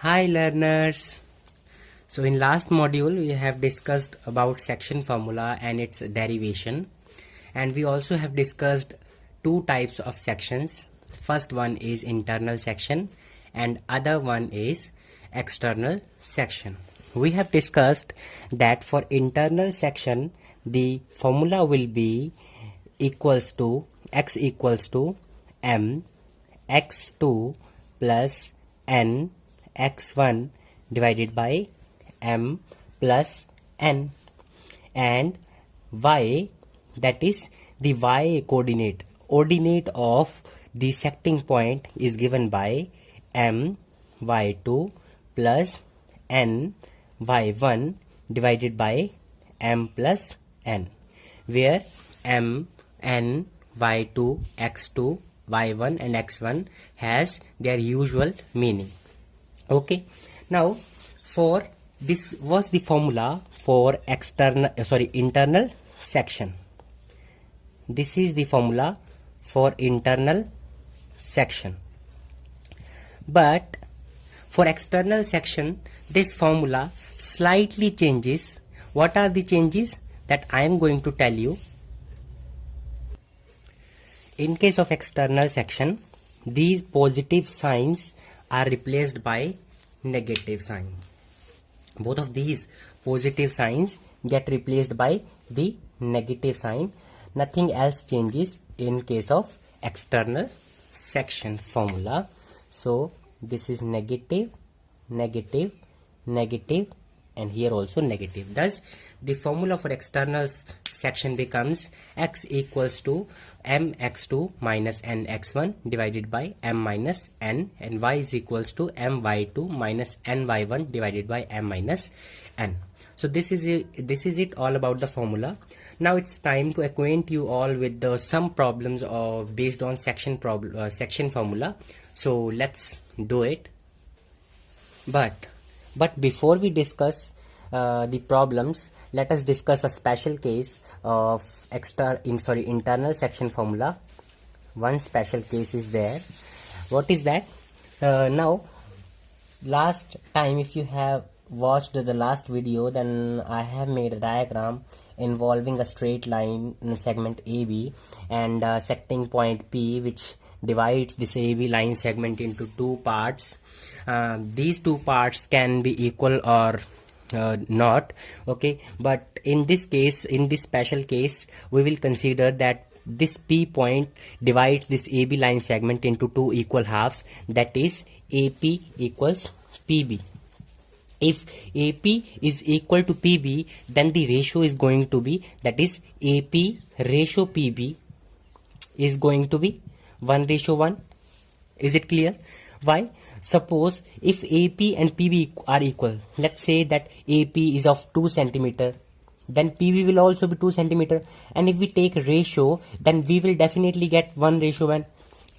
Hi learners. So in last module we have discussed about section formula and its derivation, and we also have discussed two types of sections. First one is internal section and other one is external section. We have discussed that for internal section the formula will be equals to x equals to m x2 plus n x1 divided by m plus n, and y, that is the y ordinate of the secting point, is given by m y2 plus n y1 divided by m plus n, where m, n, y2, x2, y1 and x1 has their usual meaning. Okay, now for this was the formula for internal section. This is the formula for internal section, but for external section this formula slightly changes. What are the changes that I am going to tell you? In case of external section, these positive signs are replaced by negative sign. Both of these positive signs get replaced by the negative sign. Nothing else changes in case of external section formula. So this is negative, negative, negative, and here also negative. Thus the formula for external section becomes x equals to mx2 minus nx1 divided by m minus n, and y is equals to my2 minus ny1 divided by m minus n. So this is it all about the formula. Now it's time to acquaint you all with the some problems based on section formula. So let's do it. But before we discuss the problems, let us discuss a special case of internal section formula. One special case is there. What is that? Now, last time, if you have watched the last video, then I have made a diagram involving a straight line in segment AB and secting point P, which divides this AB line segment into two parts. These two parts can be equal or not, okay, but in this case, in this special case, we will consider that this P point divides this AB line segment into two equal halves, that is AP equals PB. If AP is equal to PB, then the ratio is going to be, that is AP ratio PB is going to be 1:1. Is it clear? Why? Suppose if AP and PB are equal, let's say that AP is of 2 centimeter, then PB will also be 2 centimeter, and if we take ratio, then we will definitely get 1:1.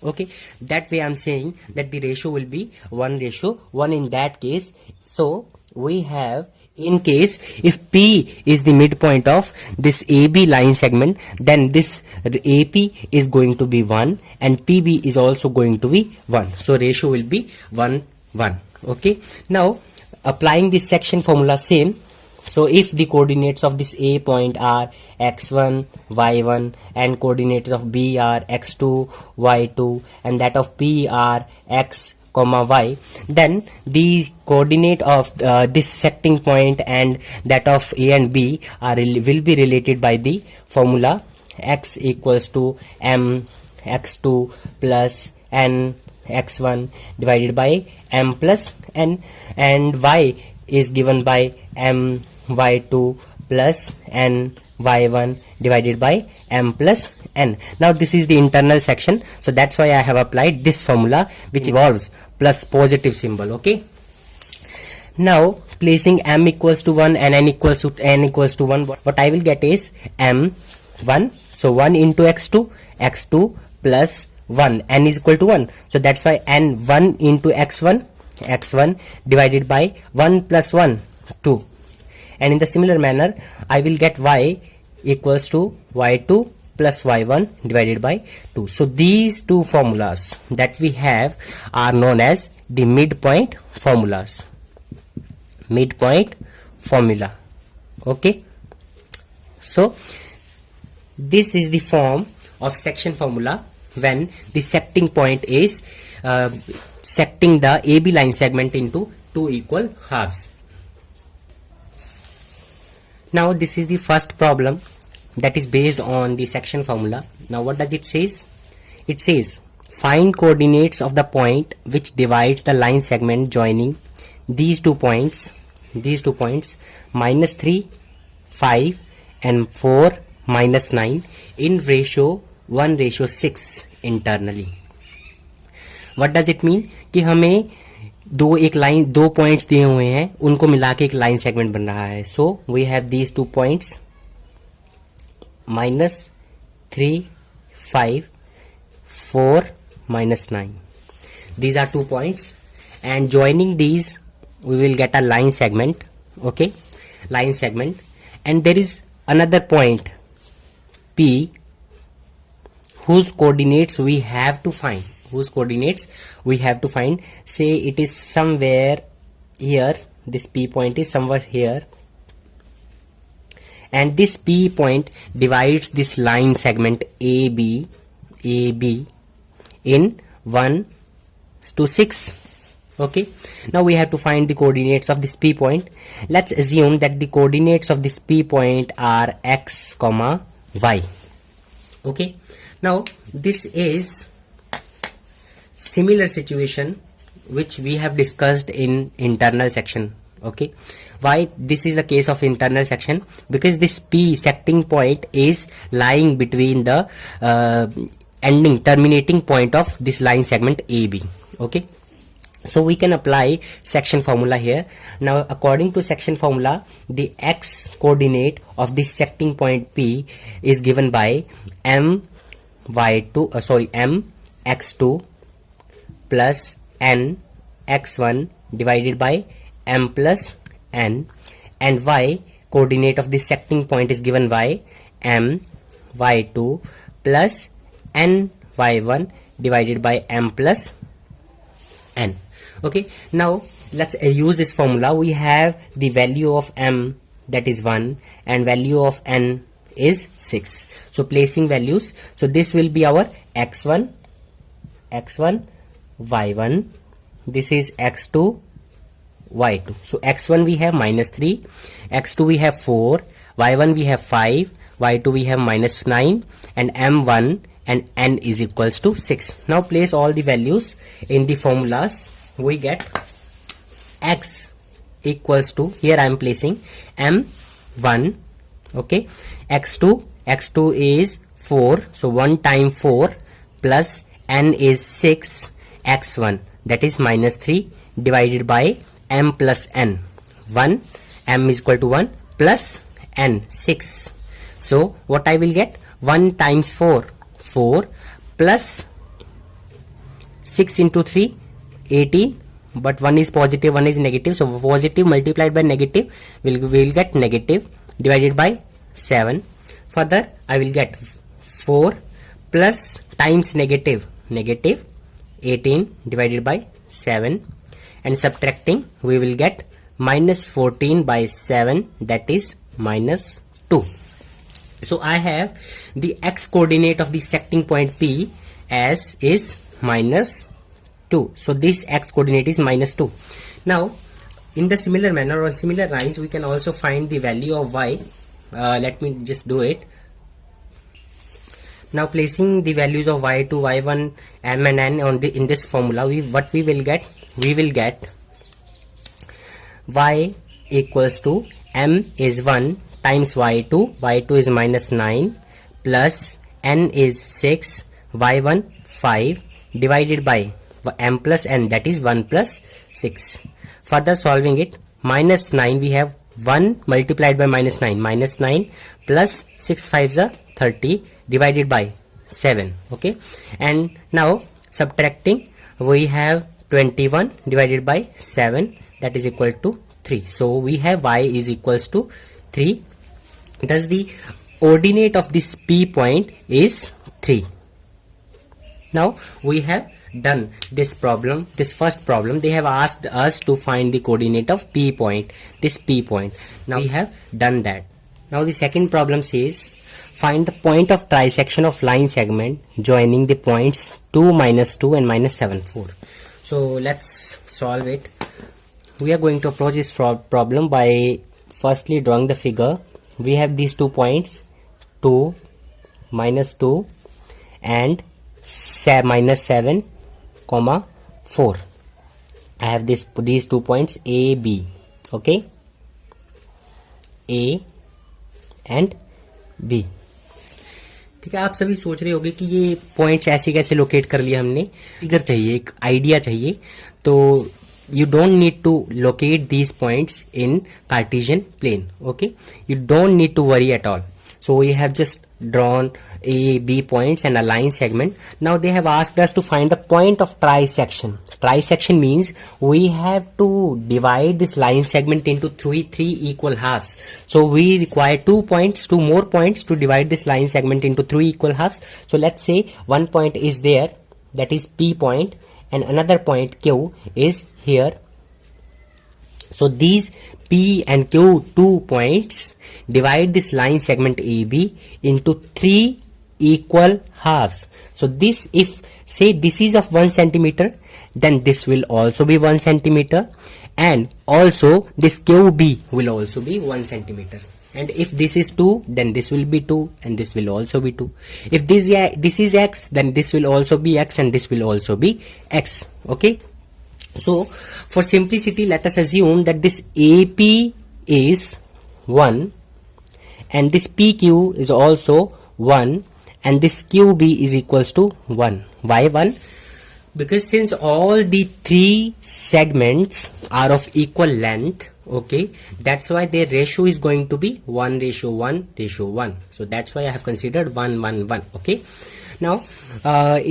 Okay, that way I'm saying that the ratio will be 1:1 in that case. So we have, in case if P is the midpoint of this AB line segment, then this AP is going to be 1 and PB is also going to be 1. So ratio will be 1:1. Okay. Now applying this section formula same. So if the coordinates of this A point are x1, y1, and coordinates of B are x2, y2, and that of P are x, y, then the coordinate of this secting point and that of A and B will be related by the formula x equals to m x2 plus n x1 divided by m plus n, and y is given by m y2 plus n y1 divided by m plus n. Now this is the internal section, so that's why I have applied this formula, which involves plus positive symbol. Okay, now placing m equals to 1 and n equals to 1, what I will get is m1, so 1 into x2 plus 1, n is equal to 1, so that's why n1 into x1 divided by 1 plus 1, 2. And in the similar manner I will get y equals to y2 plus y1 divided by 2. So these two formulas that we have are known as the midpoint formulas. Midpoint formula. Okay. So this is the form of section formula when the secting point is secting the AB line segment into two equal halves. Now this is the first problem that is based on the section formula. Now what does it says? It says find coordinates of the point which divides the line segment joining these two points minus 3, 5 and 4 minus 9 in ratio 1:6 internally. What does it mean? कि हमें दो points दिए हुए हैं, उनको मिला के एक लाइन सेगमेंट बन रहा है. So we have these 2 points -3, 5, 4, -9. These are 2 points, and joining these we will get a line segment. Okay, line segment, and there is another point P whose coordinates we have to find. Say it is somewhere here. This P point is somewhere here, and this P point divides this line segment AB in 1:6. Okay, now we have to find the coordinates of this P point. Let's assume that the coordinates of this P point are x, y. Okay, now this is similar situation which we have discussed in internal section. Okay, why this is the case of internal section? Because this P secting point is lying between the terminating point of this line segment AB. Okay, so we can apply section formula here. Now according to section formula, the x coordinate of this secting point P is given by mx2 plus n x1 divided by m plus n, and y coordinate of this secting point is given by m y2 plus n y1 divided by m plus n. Okay, now let's use this formula. We have the value of m, that is 1, and value of n is 6. So placing values, so this will be our x1 y1, this is x2 y2. So x1 we have -3, x2 we have 4, y1 we have 5, y2 we have -9, and m1 and n is equals to 6. Now place all the values in the formulas. We get x equals to, here I am placing m1. Okay, x2 is 4, so 1 time 4 plus n is 6, x1 that is -3 divided by m plus n, 1, m is equal to 1 plus n 6. So what I will get? 1 times 4 plus 6 into 3 18, but 1 is positive, 1 is negative, so positive multiplied by negative will get negative divided by 7. Further I will get 4 plus times negative 18 divided by 7, and subtracting we will get -14 by 7, that is -2. So I have the x coordinate of the secting point P as is -2. So this x coordinate is -2. Now in the similar manner or similar lines, we can also find the value of y. Let me just do it. Now placing the values of y2, y1, m and n in this formula, we will get y equals to m is 1 times y2 is -9 plus n is 6, y1 5 divided by m plus n, that is 1 plus 6. Further solving it, -9 we have 1 multiplied by -9 plus 6 5s are 30 divided by 7. Okay, and now subtracting, we have 21 divided by 7, that is equal to 3. So we have y is equals to 3. Thus the ordinate of this P point is 3. Now we have done this problem, this first problem. They have asked us to find the coordinate of P point, this P point. Now we have done that. Now the second problem says find the point of trisection of line segment joining the points 2, -2 and -7, 4. So let's solve it. We are going to approach this problem by firstly drawing the figure. We have these 2 points 2, -2 and -7, 4. I have these 2 points A, B. Okay, A and B. ठीक है, आप सभी सोच रहे होंगे कि ये points ऐसे कैसे लोकेट कर लिया हमने. फिगर चाहिए, एक आइडिया चाहिए. तो you don't need to locate these points in Cartesian plane. Okay, you don't need to worry at all. So we have just drawn A, B points and a line segment. Now they have asked us to find the point of trisection. Trisection means we have to divide this line segment into three equal halves. So we require 2 more points to divide this line segment into 3 equal halves. So let's say one point is there, that is P point, and another point Q is here. So these P and Q 2 points divide this line segment AB into 3 equal halves. So this, if say this is of 1 centimeter, then this will also be 1 centimeter, and also this QB will also be 1 centimeter. And if this is 2, then this will be 2, and this will also be 2. If this is X, then this will also be X, and this will also be X. Okay. So for simplicity, let us assume that this AP is 1, and this PQ is also 1, and this QB is equals to 1. Why 1? Because since all the 3 segments are of equal length, okay, that's why their ratio is going to be 1:1:1. So that's why I have considered 1:1:1. Okay. Now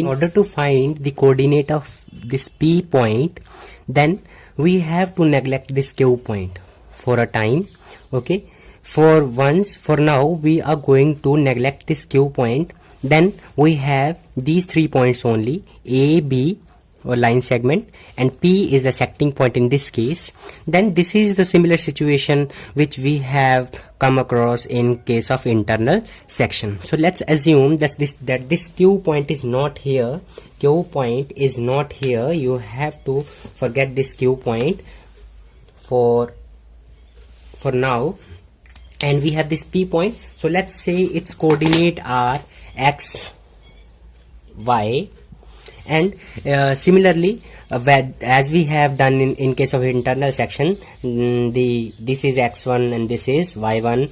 in order to find the coordinate of this P point, then we have to neglect this Q point for a time. Okay, for now we are going to neglect this Q point. Then we have these 3 points only, A, B or line segment, and P is the secting point in this case. Then this is the similar situation which we have come across in case of internal section. So let's assume that this Q point is not here. Q point is not here. You have to forget this Q point for now, and we have this P point. So let's say its coordinate are X, Y, and similarly as we have done in case of internal section, this is X1 and this is Y1,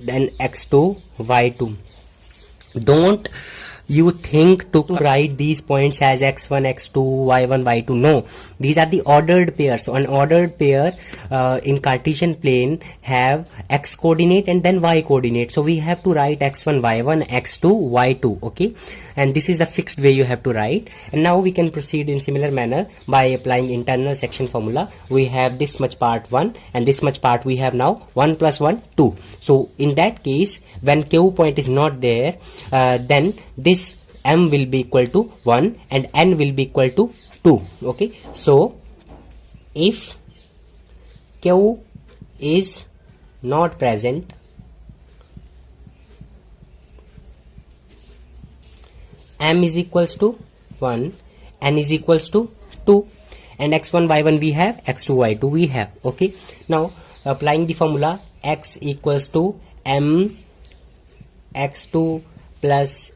then X2, Y2. Don't you think to write these points as X1, X2, Y1, Y2. No, these are the ordered pairs. So an ordered pair in Cartesian plane have X coordinate and then Y coordinate. So we have to write X1, Y1, X2, Y2. Okay, and this is the fixed way you have to write. And now we can proceed in similar manner by applying internal section formula. We have this much part 1 and this much part we have now 1 plus 1, 2. So in that case, when Q point is not there, then this M will be equal to 1 and N will be equal to 2. Okay, so if Q is not present, M is equals to 1, N is equals to 2, and X1, Y1 we have, X2, Y2 we have. Okay, now applying the formula, X equals to M X2 plus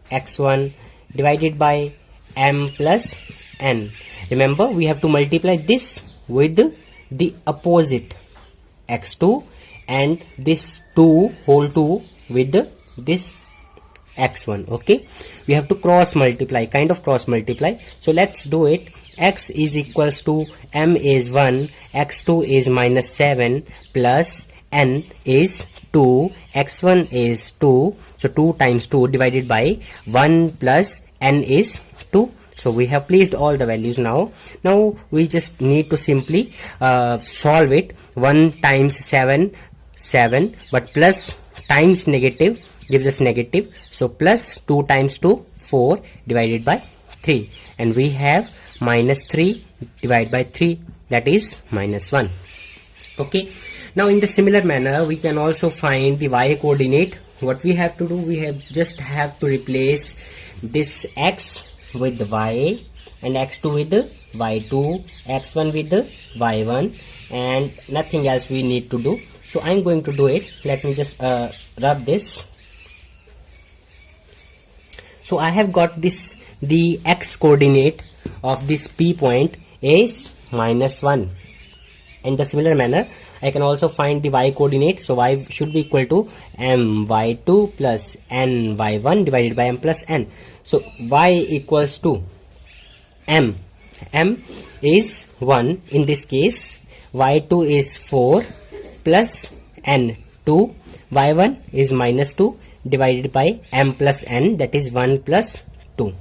X1 divided by M plus N. Remember, we have to multiply this with the opposite X2 and this 2 whole 2 with this X1. Okay, we have to cross multiply, kind of cross multiply. So let's do it. X is equals to M is 1, X2 is -7 plus N is 2, X1 is 2. So 2 times 2 divided by 1 plus N is 2. So we have placed all the values now. Now we just need to simply solve it. 1 times 7, 7, but plus times negative gives us negative, so plus 2 times 2, 4 divided by 3, and we have minus 3 divided by 3, that is minus 1. Okay, now in the similar manner we can also find the y coordinate. What we have to do, we have to replace this x with y and x2 with the y2, x1 with the y1, and nothing else we need to do. So I'm going to do it. Let me just rub this. So I have got this, the x coordinate of this P point is -1. In the similar manner, I can also find the y coordinate. So y should be equal to my2 plus ny1 divided by m plus n. So y equals to m is 1 in this case, y2 is 4 plus n 2, y1 is -2 divided by m plus n, that is 1 plus 2.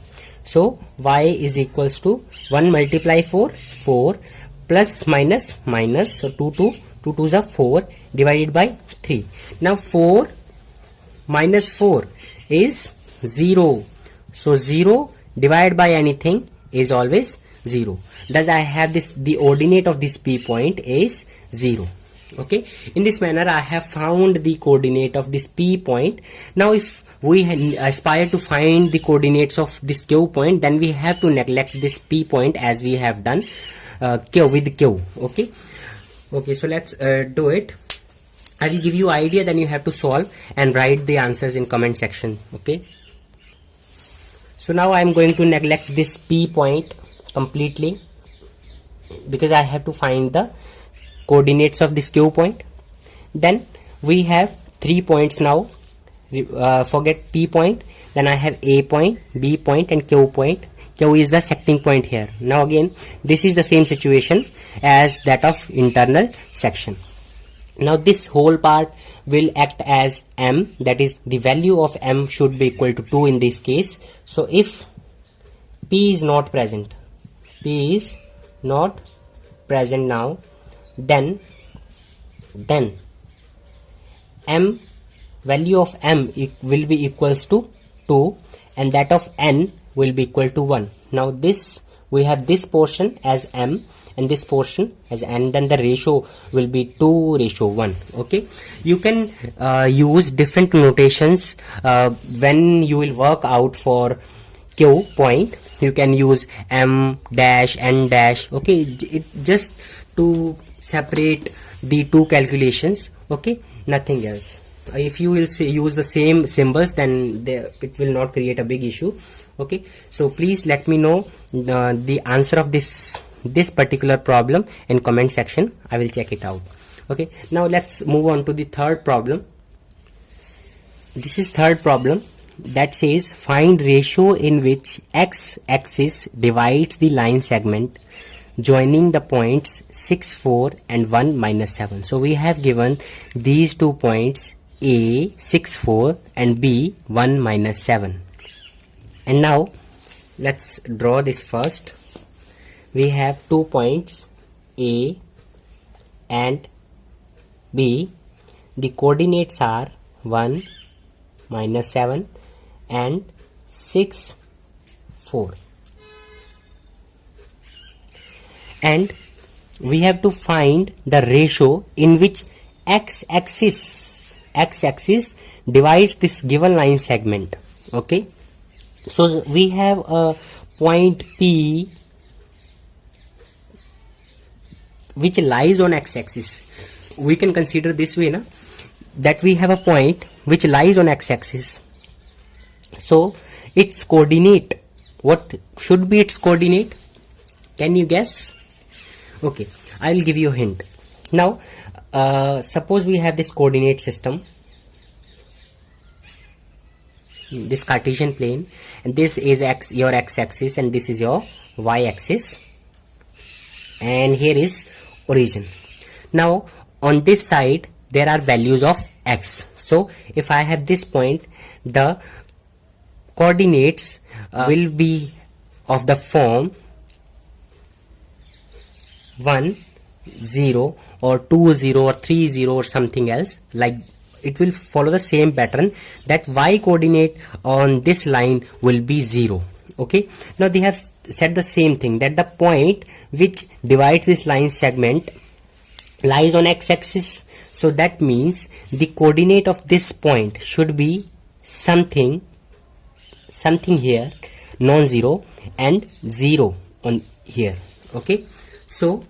So y is equals to 1 multiply 4 plus minus, so 2 2's are 4 divided by 3. Now 4 minus 4 is 0. So 0 divided by anything is always 0. Thus I have this, the ordinate of this P point is 0. Okay, in this manner I have found the coordinate of this P point. Now if we aspire to find the coordinates of this Q point, then we have to neglect this P point as we have done Q with Q. Okay, so let's do it. I will give you idea, then you have to solve and write the answers in comment section. Okay, so now I am going to neglect this P point completely because I have to find the coordinates of this Q point. Then we have 3 points now. Forget P point, then I have A point, B point and Q point. Q is the secting point here. Now again, this is the same situation as that of internal section. Now this whole part will act as m, that is the value of m should be equal to 2 in this case. So if P is not present, now, then m, value of m will be equals to 2 and that of n will be equal to 1. Now this, we have this portion as m and this portion as n, then the ratio will be 2:1. Okay, you can use different notations when you will work out for Q point. You can use m dash, n dash. Okay, it just to separate the two calculations. Okay, nothing else. If you will use the same symbols, then it will not create a big issue. Okay, so please let me know the answer of this particular problem in comment section. I will check it out. Okay, now let's move on to the third problem. This is third problem that says find ratio in which x-axis divides the line segment joining the points 6, 4 and 1, -7. So we have given these 2 points A 6, 4 and B 1, -7. And now let's draw this first. We have 2 points A and B. The coordinates are 1, -7 and 6, 4. And we have to find the ratio in which x-axis divides this given line segment. Okay, so we have a point P which lies on x-axis. We can consider this way, that we have a point which lies on x-axis. So its coordinate, what should be its coordinate? Can you guess? Okay, I will give you a hint. Now suppose we have this coordinate system, this Cartesian plane, and this is your x-axis and this is your y-axis, and here is origin. Now on this side there are values of x. So if I have this point, the coordinates will be of the form 1, 0 or 2, 0 or 3, 0 or something else, like it will follow the same pattern, that y coordinate on this line will be 0. Okay, now they have said the same thing, that the point which divides this line segment lies on x-axis. So that means the coordinate of this point should be something here, non-zero, and 0 on here. Okay, so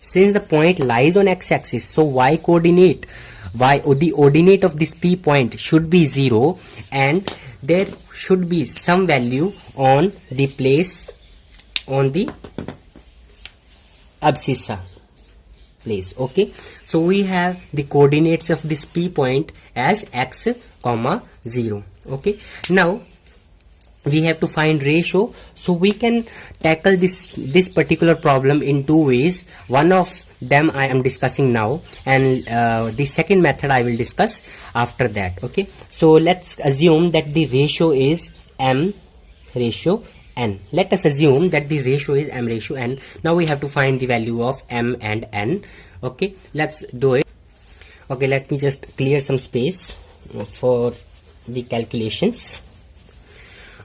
since the point lies on x-axis, so the ordinate of this P point should be 0, and there should be some value on the place, on the abscissa place. Okay, so we have the coordinates of this P point as x, 0. Okay, now we have to find ratio. So we can tackle this particular problem in two ways. One of them I am discussing now, and the second method I will discuss after that. Okay, so let's assume that the ratio is m ratio n. Let us assume that the ratio is m ratio n. Now we have to find the value of m and n. Okay, let's do it. Okay, let me just clear some space for the calculations.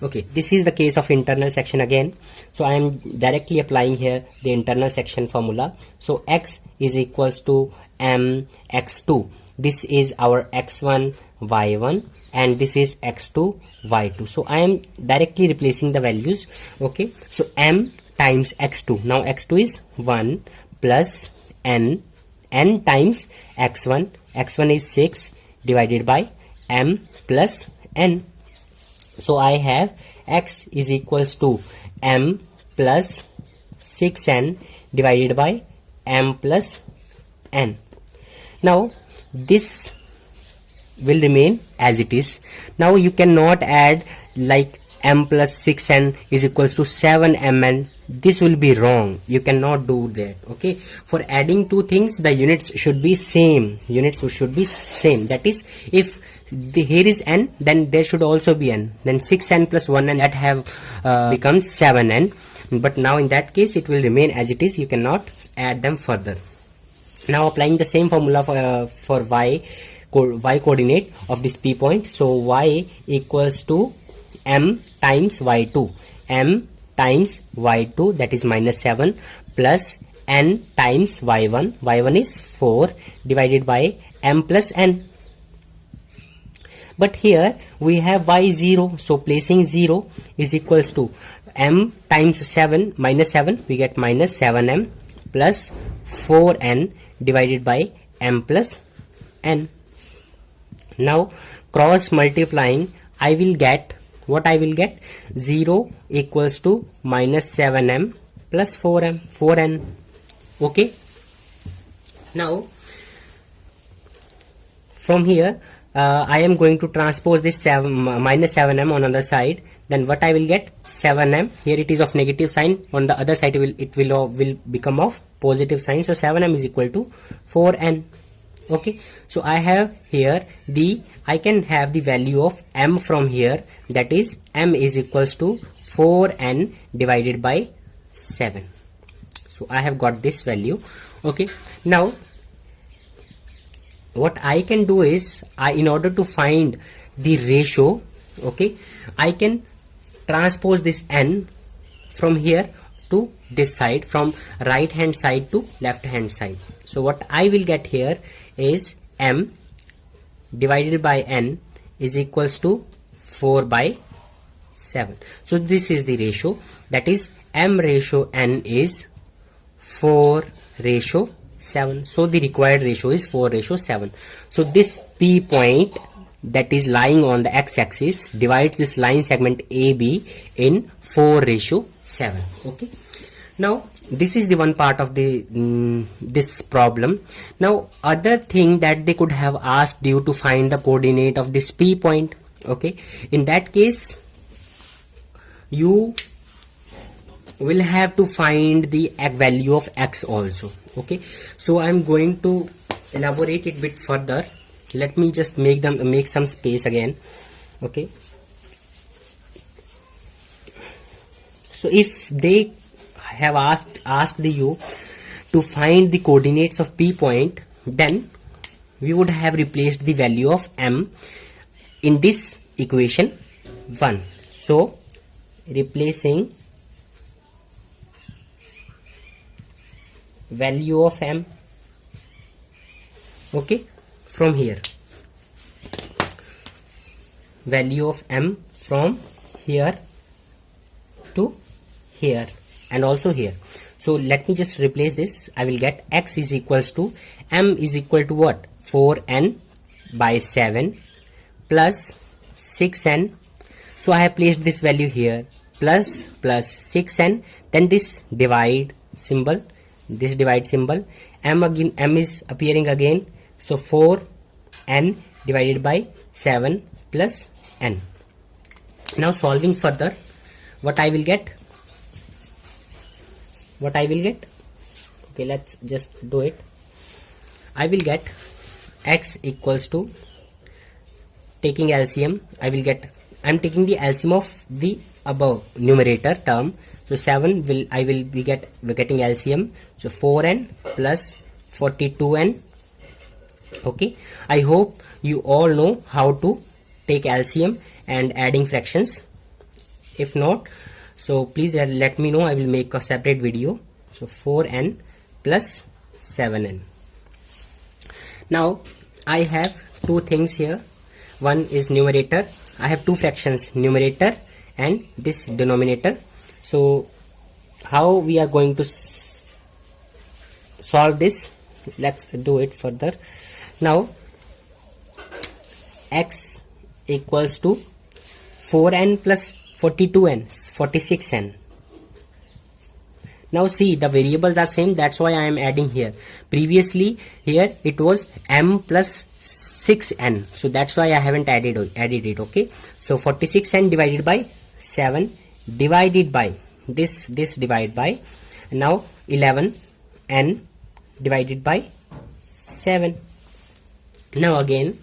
Okay, this is the case of internal section again. So I am directly applying here the internal section formula. So x is equals to m x2. This is our x1 y1, and this is x2 y2. So I am directly replacing the values. Okay, so m times x2. Now x2 is 1 plus n times x1. x1 is 6 divided by m plus n. So I have x is equals to m plus 6n divided by m plus n. Now this will remain as it is. Now you cannot add like m plus 6n is equals to 7mn. This will be wrong. You cannot do that. Okay, for adding two things, the units should be same. That is, if here is n, then there should also be n. Then 6n plus 1n that have becomes 7n. But now in that case it will remain as it is. You cannot add them further. Now applying the same formula for y coordinate of this P point. So y equals to m times y2. m times y2, that is minus 7, plus n times y1. y1 is 4 divided by m plus n. But here we have y0, so placing 0 is equals to m times 7 minus 7, we get minus 7m plus 4n divided by m plus n. Now cross multiplying, I will get 0 equals to minus 7m plus 4n. Okay, now from here I am going to transpose this minus 7m on other side. Then what I will get, 7m, here it is of negative sign, on the other side it will become of positive sign. So 7m is equal to 4n. Okay, so I have here I can have the value of m from here, that is m is equals to 4n divided by 7. So I have got this value. Okay, now what I can do is, in order to find the ratio, okay, I can transpose this n from here to this side, from right hand side to left hand side. So what I will get here is m divided by n is equals to 4 by 7. So this is the ratio, that is m ratio n is 4 ratio 7. So the required ratio is 4 ratio 7. So this P point that is lying on the x-axis divides this line segment AB in 4 ratio 7. Okay, now this is the one part of the this problem. Now other thing that they could have asked you to find the coordinate of this P point. Okay, in that case you will have to find the value of x also. Okay, so I'm going to elaborate it bit further. Let me just make some space again. Okay, so if they have asked you to find the coordinates of P point, then we would have replaced the value of m in this equation 1. So replacing value of m, okay, from here, value of m from here to here and also here. So let me just replace this. I will get x is equals to m is equal to what? 4n by 7 plus 6n. So I have placed this value here, plus 6n, then this divide symbol, m again, m is appearing again, so 4n divided by 7 plus n. Now solving further, what I will get, okay, let's just do it. I will get x equals to, taking LCM, I'm taking the LCM of the above numerator term, so 7 will, we're getting LCM, so 4n plus 42n. okay, I hope you all know how to take LCM and adding fractions. If not, so please let me know, I will make a separate video. So 4n plus 7n. Now I have two things here. One is numerator, I have two fractions, numerator and this denominator. So how we are going to solve this? Let's do it further. Now x equals to 4n plus 42n, 46n. Now see, the variables are same, that's why I am adding here. Previously here it was m plus 6n, so that's why I haven't added it. Okay, so 46n divided by 7 divided by this divide by, now 11n divided by 7. Now again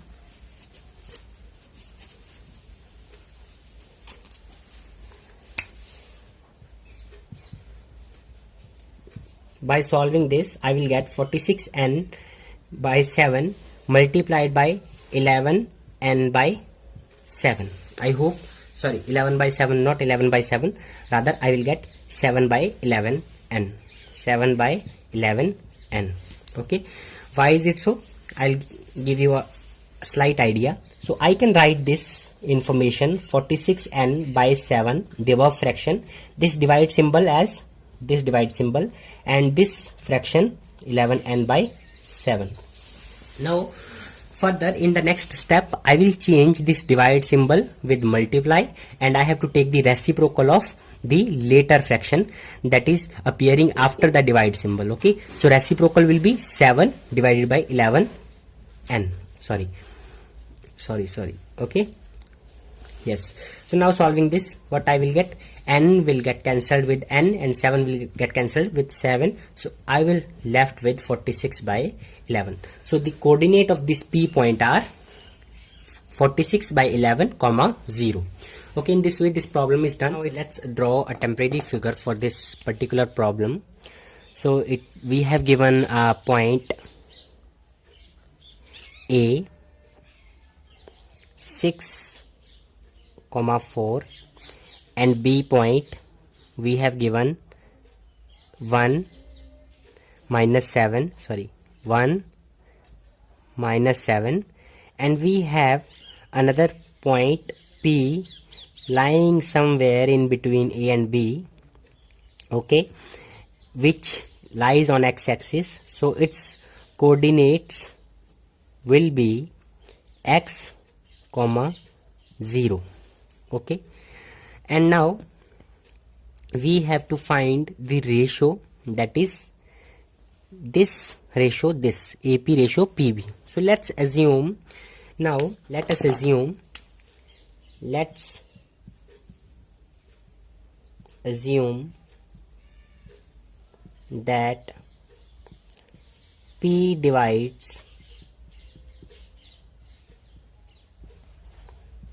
by solving this, I will get 46n by 7 multiplied by 11n by 7. I hope, sorry, 11 by 7, not 11 by 7, rather I will get 7 by 11n, 7 by 11n. okay, why is it so? I'll give you a slight idea. So I can write this information 46n by 7, the above fraction, this divide symbol as this divide symbol, and this fraction 11n by 7. Now further, in the next step, I will change this divide symbol with multiply, and I have to take the reciprocal of the later fraction that is appearing after the divide symbol. Okay, so reciprocal will be 7 divided by 11n. Sorry. Okay, yes. So now solving this, what I will get, n will get cancelled with n and 7 will get cancelled with 7, so I will left with 46 by 11. So the coordinate of this P point are 46 by 11 comma 0. Okay, in this way this problem is done. Now let's draw a temporary figure for this particular problem. So we have given a point A 6, 4 and B point we have given 1 minus 7, 1 minus 7, and we have another point P lying somewhere in between A and B, okay, which lies on x-axis, so its coordinates will be x, 0. Okay, and now we have to find the ratio, that is this ratio, this AP ratio PB. So let's assume, now let us assume that P divides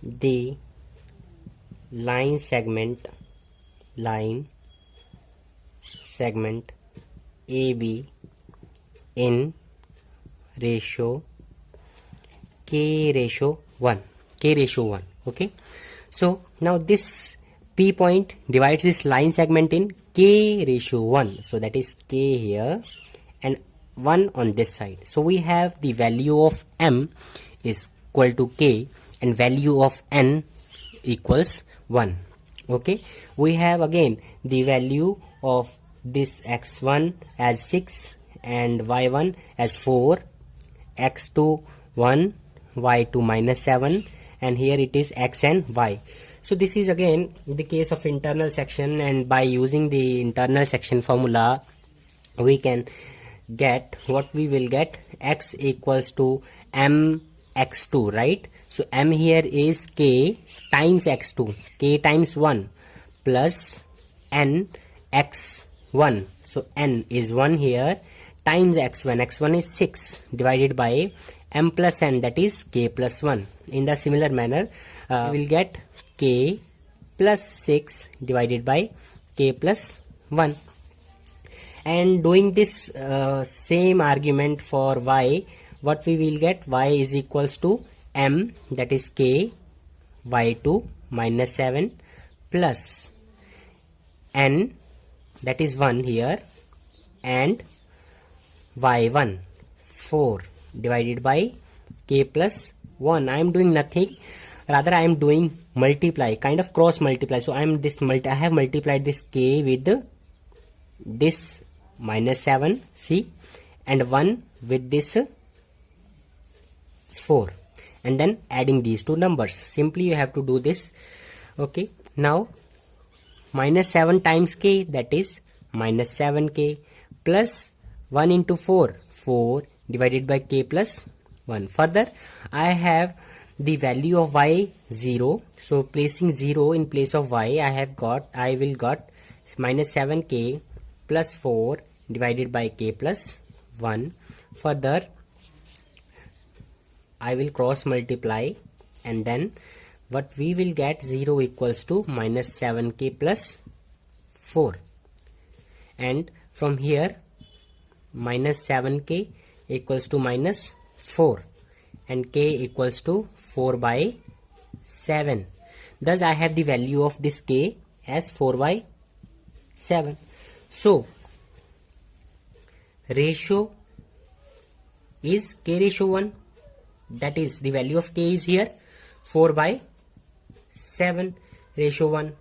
the line segment AB in ratio k ratio 1, k ratio 1. Okay, so now this P point divides this line segment in k ratio 1, so that is k here and 1 on this side. So we have the value of m is equal to k and value of n equals 1. Okay, we have again the value of this x1 as 6 and y1 as 4, x2 1, y2 minus 7, and here it is x and y. So this is again the case of internal section, and by using the internal section formula we can get what we will get, x equals to m x2, right? So m here is k times x2, k times 1 plus n x1, so n is 1 here, times x1, x1 is 6 divided by m plus n, that is k plus 1. In the similar manner we will get k plus 6 divided by k plus 1. And doing this same argument for y, what we will get, y is equals to m, that is k y2 minus 7 plus n, that is 1 here, and y1 4 divided by k plus 1. I am doing nothing, rather I am doing multiply, kind of cross multiply. So I have multiplied this k with this minus 7, see, and 1 with this 4, and then adding these two numbers. Simply you have to do this. Okay, now minus 7 times k, that is minus 7k, plus 1 into 4, 4 divided by k plus 1. Further I have the value of y 0, so placing 0 in place of y, I will got minus 7k plus 4 divided by k plus 1. Further I will cross multiply, and then what we will get, 0 equals to minus 7k plus 4, and from here minus 7k equals to minus 4, and k equals to 4 by 7. Thus I have the value of this k as 4 by 7. So ratio is k ratio 1, that is the value of k is here 4 by 7 ratio 1.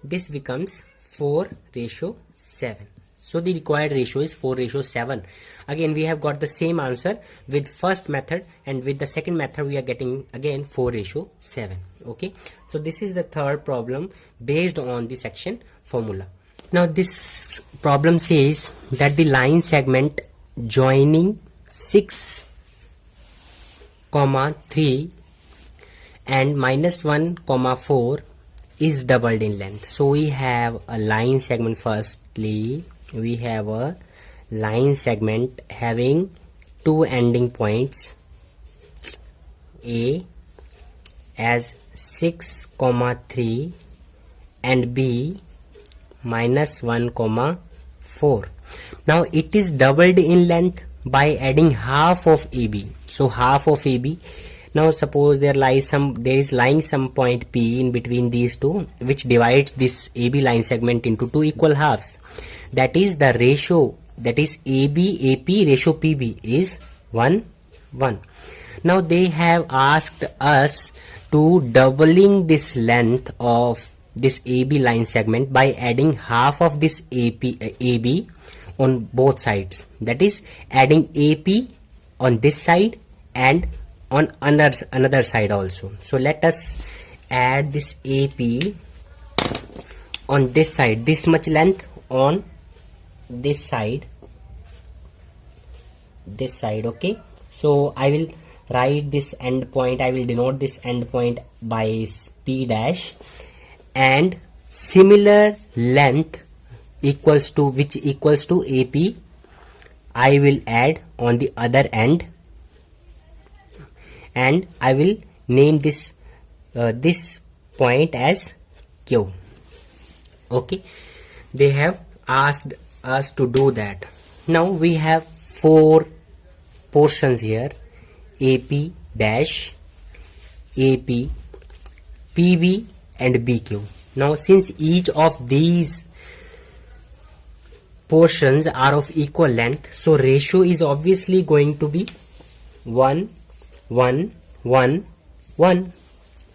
This becomes 4 ratio 7. So the required ratio is 4 ratio 7. Again we have got the same answer with first method, and with the second method we are getting again 4 ratio 7. Okay, so this is the third problem based on the section formula. Now this problem says that the line segment joining 6, 3 and minus 1, 4 is doubled in length. So we have a line segment. Firstly we have a line segment having two ending points, A as 6, 3 and B minus 1, 4. Now it is doubled in length by adding half of AB. So half of AB. Now suppose there is lying some point P in between these two, which divides this AB line segment into two equal halves. That is the ratio, that is AB AP ratio PB is 1, 1. Now they have asked us to doubling this length of this AB line segment by adding half of this AB on both sides. That is adding AP on this side and on another side also. So let us add this AP on this side, this much length on this side, okay. So I will write this end point, I will denote this end point by P dash, and similar length equals to, which equals to AP, I will add on the other end, and I will name this this point as Q. Okay, they have asked us to do that. Now we have four portions here, AP, dash AP, PB and BQ. Now since each of these portions are of equal length, so ratio is obviously going to be 1 1 1 1.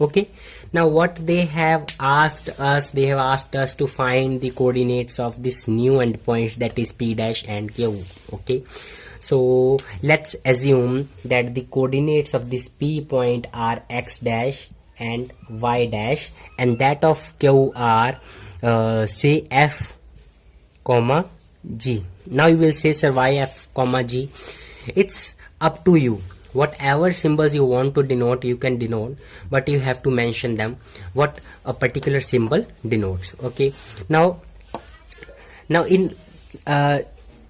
Okay, now what they have asked us, they have asked us to find the coordinates of this new endpoints, that is P dash and Q. Okay, so let's assume that the coordinates of this P point are x dash and y dash, and that of Q are say f comma g. Now you will say, sir, why f comma g? It's up to you. Whatever symbols you want to denote, you can denote, but you have to mention them what a particular symbol denotes. Okay, now in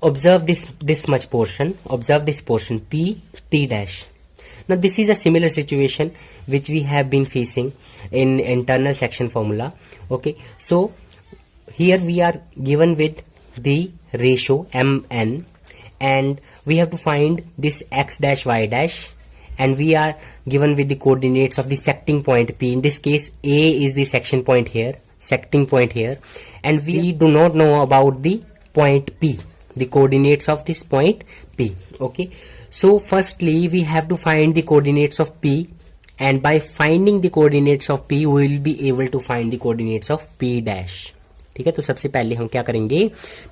observe this much portion, observe this portion P dash. Now this is a similar situation which we have been facing in internal section formula. Okay, so here we are given with the ratio mn, and we have to find this x dash y dash, and we are given with the coordinates of the secting point P. In this case, A is the section point here, secting point here, and we do not know about the point P, the coordinates of this point P. Okay, so firstly we have to find the coordinates of P, and by finding the coordinates of P we will be able to find the coordinates of P dash. ठीक है, तो सबसे पहले हम क्या करेंगे,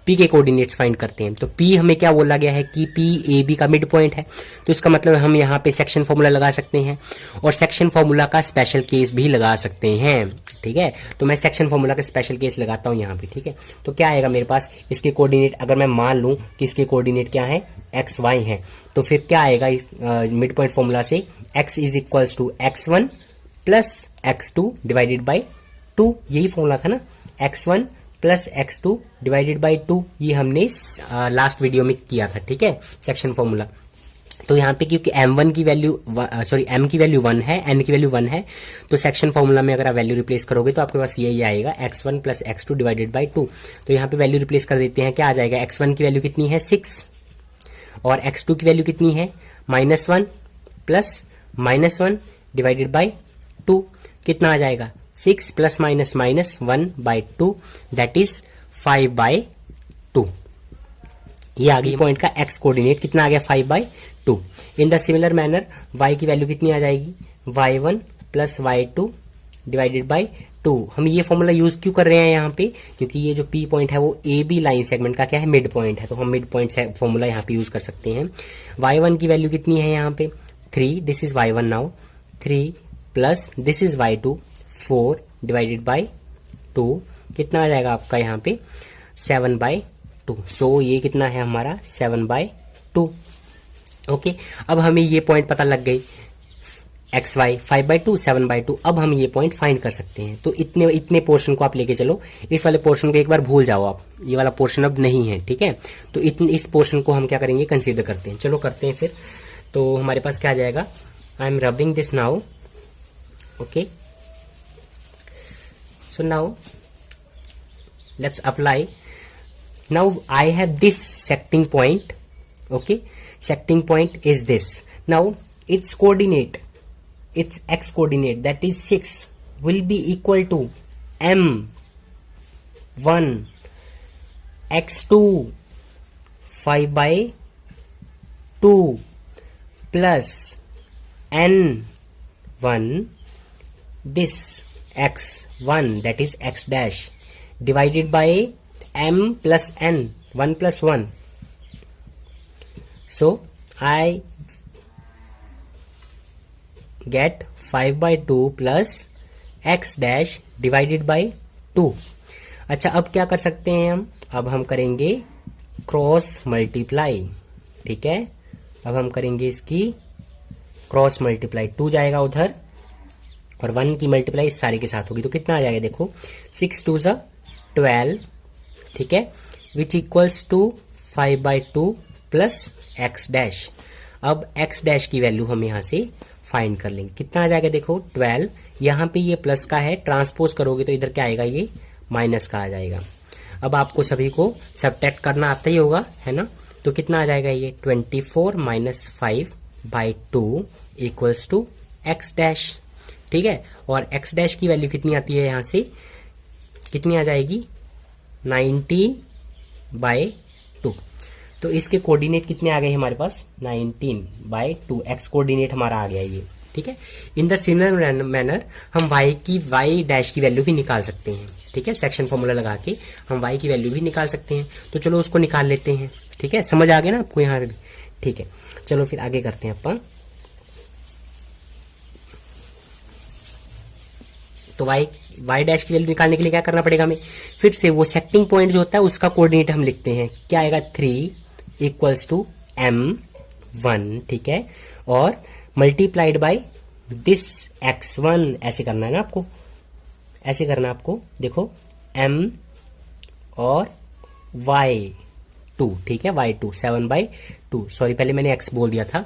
P के coordinates find करते हैं. तो P हमें क्या बोला गया है कि P ए बी का मिड पॉइंट है, तो इसका मतलब हम यहाँ पे सेक्शन फॉर्मूला लगा सकते हैं, और सेक्शन फॉर्मूला का स्पेशल केस भी लगा सकते हैं. ठीक है, तो मैं सेक्शन फॉर्मूला का स्पेशल केस लगाता हूँ यहाँ पे. ठीक है, तो क्या आएगा मेरे पास, इसके कोऑर्डिनेट अगर मैं मान लूँ कि इसके कोऑर्डिनेट क्या है, एक्स वाई है, तो फिर क्या आएगा इस मिड पॉइंट फॉर्मूला से, x is equals to x1 plus x2 divided by 2. यही फॉर्मूला था ना, x1 plus x2 divided by 2. ये हमने लास्ट वीडियो में किया था. ठीक है, सेक्शन फॉर्मूला. तो यहाँ पे क्योंकि m1 की वैल्यू m की वैल्यू 1 है, n की वैल्यू 1 है, तो सेक्शन फॉर्मूला में अगर आप वैल्यू रिप्लेस करोगे तो आपके पास यही आएगा, x1 plus x2 divided by 2. तो यहाँ पे वैल्यू रिप्लेस कर देते हैं, क्या आ जाएगा, x1 की वैल्यू कितनी है 6, और x2 की वैल्यू कितनी है -1 प्लस -1 डिवाइडेड बाई 2. कितना आ जाएगा, 6 plus minus minus 1 by 2, that is 5 by 2. ये आ गई पॉइंट का x कोऑर्डिनेट, कितना आ गया 5 by 2. In the similar manner y की वैल्यू कितनी आ जाएगी, y1 plus y2 divided by 2. हम ये फॉर्मूला यूज क्यों कर रहे हैं यहाँ पे, क्योंकि ये जो P पॉइंट है वो ए बी लाइन सेगमेंट का क्या है, मिड पॉइंट है, तो हम मिड पॉइंट फॉर्मूला यहाँ पे यूज कर सकते हैं. y1 की वैल्यू कितनी है यहाँ पे 3, this is y1 now, 3 plus this is y2 4 divided by 2. कितना आ जाएगा आपका यहाँ पे 7 बाई 2. सो ये कितना है हमारा 7 बाई 2. ओके, अब हमें ये पॉइंट पता लग गई, एक्स वाई 5 बाई 2 7 बाई 2. अब हम ये पॉइंट फाइंड कर सकते हैं. तो इतने पोर्शन को आप लेके चलो, इस वाले पोर्शन को एक बार भूल जाओ आप, ये वाला पोर्शन अब नहीं है. ठीक है, तो इस पोर्शन को हम क्या करेंगे, कंसीडर करते हैं. चलो करते हैं फिर. तो हमारे पास क्या आ जाएगा, I am rubbing this now. Okay, so now let's apply. Now I have this secting point. Okay, secting point is this. Now its coordinate, its x coordinate, that is 6, will be equal to m1 x2 5 by 2 plus n1 this x1, that is x dash, divided by m plus n, 1 plus 1. So I get 5 by 2 plus x dash divided by 2. अच्छा, अब क्या कर सकते हैं हम, अब हम करेंगे क्रॉस मल्टीप्लाई. ठीक है, अब हम करेंगे इसकी क्रॉस मल्टीप्लाई. 2 जाएगा उधर और 1 की मल्टीप्लाई इस सारे के साथ होगी, तो कितना आ जाएगा, देखो 6 2 ज़ा 12. ठीक है, which equals to 5 by 2 plus x dash. अब एक्स डैश की वैल्यू हम यहाँ से फाइंड कर लेंगे, कितना आ जाएगा, देखो 12. यहाँ पे ये प्लस का है, ट्रांसपोज करोगे तो इधर क्या आएगा, ये माइनस का आ जाएगा. अब आपको सभी को सबट्रैक्ट करना आता ही होगा, है ना, तो कितना आ जाएगा, ये 24 minus 5 by 2 equals to x dash, ठीक है। और एक्स डैश की वैल्यू कितनी आती है, यहां से कितनी आ जाएगी 19/2। तो इसके कोऑर्डिनेट कितने आ गए हमारे पास 19/2, एक्स कोऑर्डिनेट हमारा आ गया ये, ठीक है। इन द सिमिलर मैनर हम y डैश की वैल्यू भी निकाल सकते हैं, ठीक है। सेक्शन फॉर्मूला लगा के हम y की वैल्यू भी निकाल सकते हैं। तो चलो उसको निकाल लेते हैं, ठीक है। समझ आ गया ना आपको यहाँ पे, ठीक है। चलो फिर आगे करते हैं अपन। तो y डैश की वैल्यू निकालने के लिए क्या करना पड़ेगा हमें, फिर से वो सेक्टिंग पॉइंट जो होता है उसका कोऑर्डिनेट हम लिखते हैं, क्या आएगा 3 इक्वल्स टू m1, ठीक है। और मल्टीप्लाइड बाय दिस x1, ऐसे करना है ना आपको, ऐसे करना आपको, देखो m और y2, ठीक है, y2 7/2। सॉरी पहले मैंने x बोल दिया था,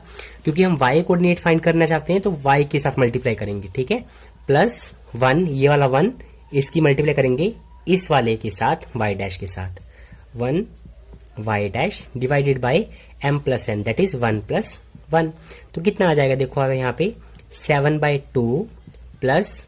क्योंकि हम y कोऑर्डिनेट फाइंड करना चाहते हैं तो y के साथ मल्टीप्लाई करेंगे, ठीक है। प्लस 1, ये वाला 1, इसकी मल्टीप्लाई करेंगे इस वाले के साथ y डैश के साथ, 1 y dash divided bye m plus n, that is 1 + 1। तो कितना आ जाएगा देखो अब यहाँ पे 7/2 plus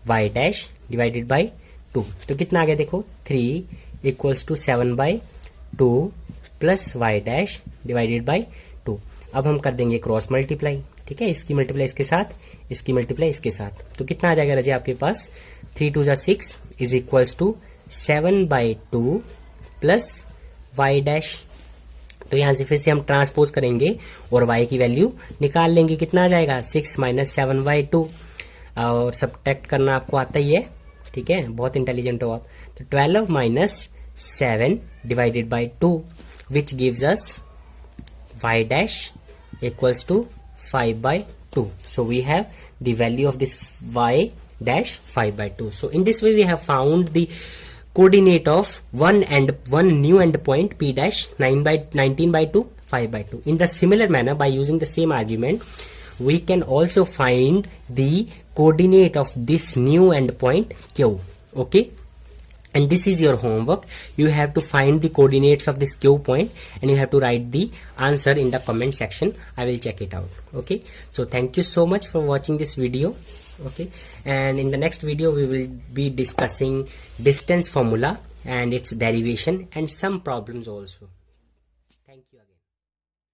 y dash divided by 2। तो कितना आ गया देखो 3 equals to 7/2 plus y dash divided by 2। अब हम कर देंगे क्रॉस मल्टीप्लाई, ठीक है। इसकी मल्टीप्लाई इसके साथ, इसकी मल्टीप्लाई इसके साथ। तो कितना आ जाएगा राजे आपके पास 3 2 6 is equals to 7/2 plus y dash. तो यहां से फिर से हम ट्रांसपोज करेंगे और y की वैल्यू निकाल लेंगे, कितना आ जाएगा 6 - 7/2। और सब्ट्रैक्ट करना आपको आता ही है, ठीक है, बहुत इंटेलिजेंट हो आप। तो 12 - 7 divided by 2 which gives us y dash equals to 5/2. So we have the value of this y dash 5/2. So in this way we have found the coordinate of one new endpoint p dash 19/2 5/2. In the similar manner, by using the same argument, we can also find the coordinate of this new endpoint q. Okay, and this is your homework. You have to find the coordinates of this q point and you have to write the answer in the comment section. I will check it out. Okay, so thank you so much for watching this video. Okay, and in the next video we will be discussing distance formula and its derivation and some problems also.